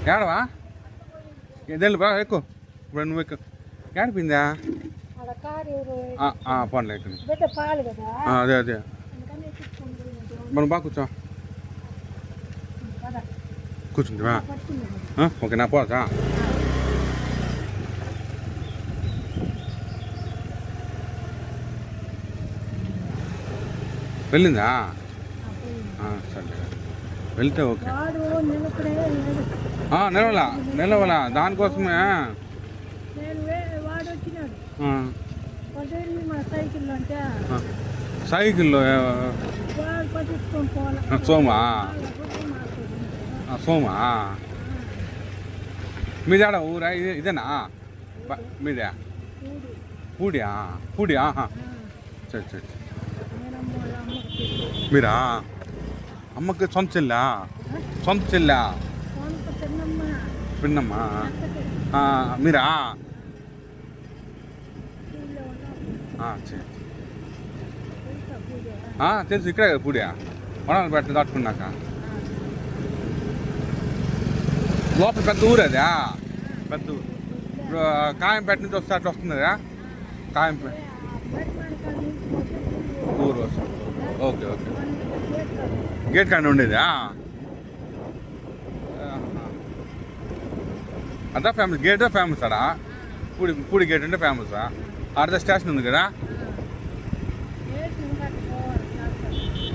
ఏడవా ఇదేళ్ళు బా ఎక్కువ ఇప్పుడు నువ్వు ఎక్కువ ఏడిపోయిందా పోన్లే ఎక్కువ అదే అదే మనం బాగా కూర్చో కూర్చుంటావా ఓకే నా పోతా వెళ్ళిందా సరే వెళ్తే ఓకే నిలవలా దానికోసమే సైకిల్లో సోమా సోమా మీదేడా ఊరా ఇదేనా మీదే పూడియా పూడియా సరే సరే మీరా అమ్మకి సొంత చెల్లా పిన్నమ్మా మీరా తెలుసు ఇక్కడే కదా పూడియా వనాలు పెట్ట దాటుకున్నాక లోపల పెద్ద ఊరు అదా పెద్ద ఇప్పుడు కాయంపేట నుంచి వస్తే అట్లా వస్తుంది కదా కాయంపేట ఊరు వస్తుంది ఓకే ఓకే గేట్ కాడ ఉండేదా అదా ఫేమస్ గేట్ ఫేమస్ అడా పూడి గేట్ అంటే ఫేమస్ ఆడ స్టేషన్ ఉంది కదా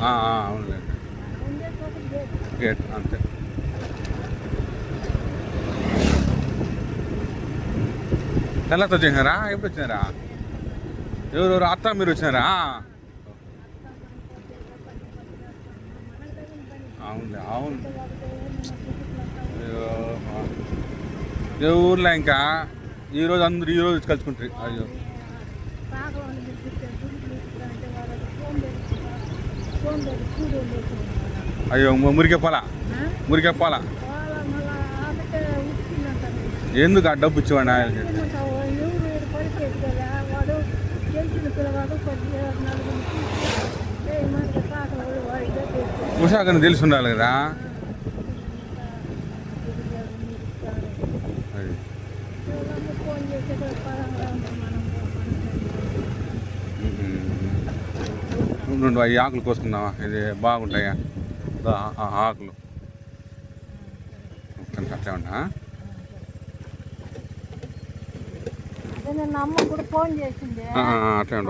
అవునులే గేట్ అంతే తెల్లతో వచ్చేసినారా ఎప్పుడు వచ్చినారా ఎవరెవరు అత్త మీరు వచ్చినారా అవునులే అవును ఏ ఊర్లో ఇంకా ఈరోజు అందరూ ఈరోజు కలుసుకుంటారు అయ్యో అయ్యో మురికెప్పాలా ఎందుకు ఆ డబ్బు ఇచ్చేవాడి ఆయన ఉషాకని తెలిసి ఉండాలి కదా ఈ ఆకులు కోసుకుందామా ఇది బాగుంటాయా ఆకులు అట్లే ఉన్నా అట్లే ఉండ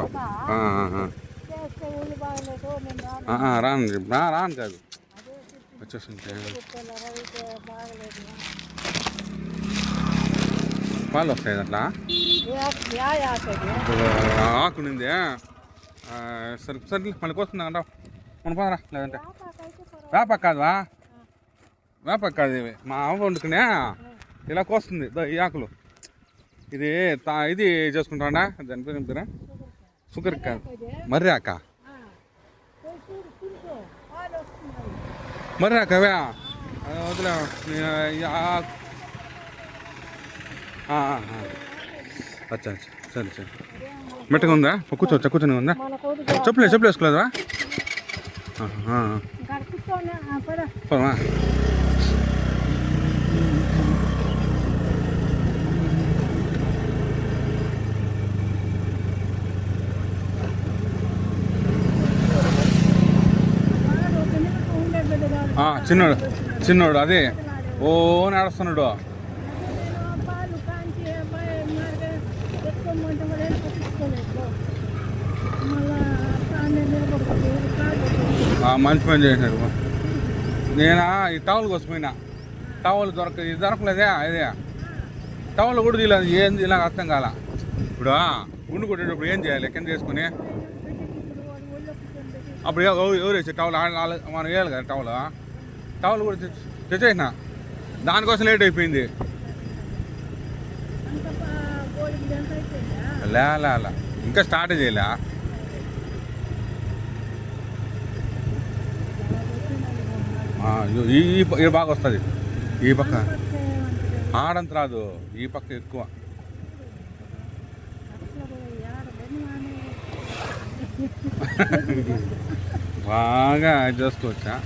రాను కాదు వచ్చేస్తుంటే పాలు వస్తాయి అట్లా ఆకునింది సరే సరే మళ్ళీ కోస్తుందా అంటావు మన పోదరా లేదంటే వేపాకు కాదు ఇవి మా అమ్మ వండుకునే ఇలా కోస్తుంది ఈ ఆకులు ఇది ఇది చేసుకుంటాడా దాని పేరు ఏం పేరా షుగర్ కాదు మర్రాక మర్రాకవే వదిలే అచ్చా అచ్చా సరే సరే మెట్టగా ఉందా కూర్చోవచ్చా కూర్చొని ఉందా చెప్పులు వేసుకోలేదా పోమా చిన్నోడు అదే ఓ నడుస్తున్నాడు మంచి పని చేసినాడు నేను ఈ టవల్ కోసం పోయినా టవల్ దొరకలేదే ఇదే టవల్ కూడా తీయలేదు ఏంది ఇలా అర్థం కాల ఇప్పుడు గుండు కొట్టేటప్పుడు ఏం చేయాలి కింద చేసుకుని అప్పుడు ఎవరు వేసి టవల్ మనం వేయాలి కదా టవల్ కూడా తెచ్చేసిన దానికోసం లేట్ అయిపోయింది లే ఇంకా స్టార్ట్ చేయలే ఈ బాగా వస్తుంది ఈ పక్క ఆడంత రాదు ఈ పక్క ఎక్కువ బాగా చేసుకోవచ్చా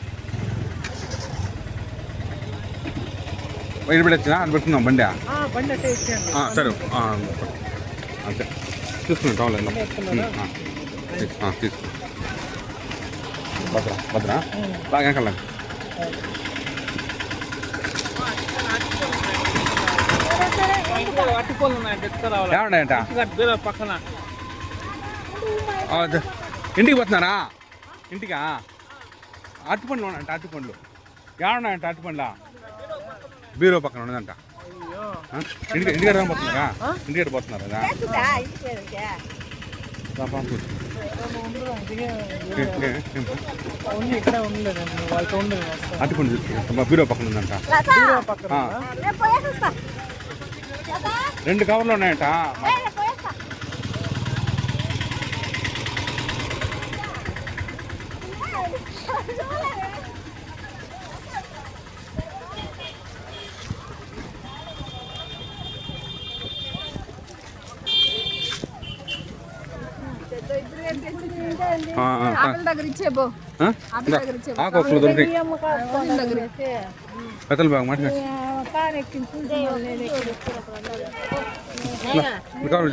బయట పెట్టొచ్చినా అని పెట్టుకున్నాం బండి బండి అట్టే ఇచ్చేయండి. సరే అంతే తీసుకున్నాం టౌన్లో తీసుకో భద్ర బాగా వెనకాల అట్టిపోలు ఉన్నాయి తెచ్చుకోరావాలి. ఏమంటాయంట పక్కన ఇంటికి పోతున్నారా ఇంటికా అరటిపండ్లు ఉన్నాయంట అరటిపండ్లు ఏమన్నాయంట అరటిపండ్ల బీరో పక్కన ఉన్నదంట ఇంటికాడ పోతున్నారా ఇంటికాడ పోతున్నారు కదా అరటిపండు బీరో పక్కన ఉందంట 2 కవర్లు ఉన్నాయంట ఆకులు దొరికి పెద్దలు బాగా మాట కావాలి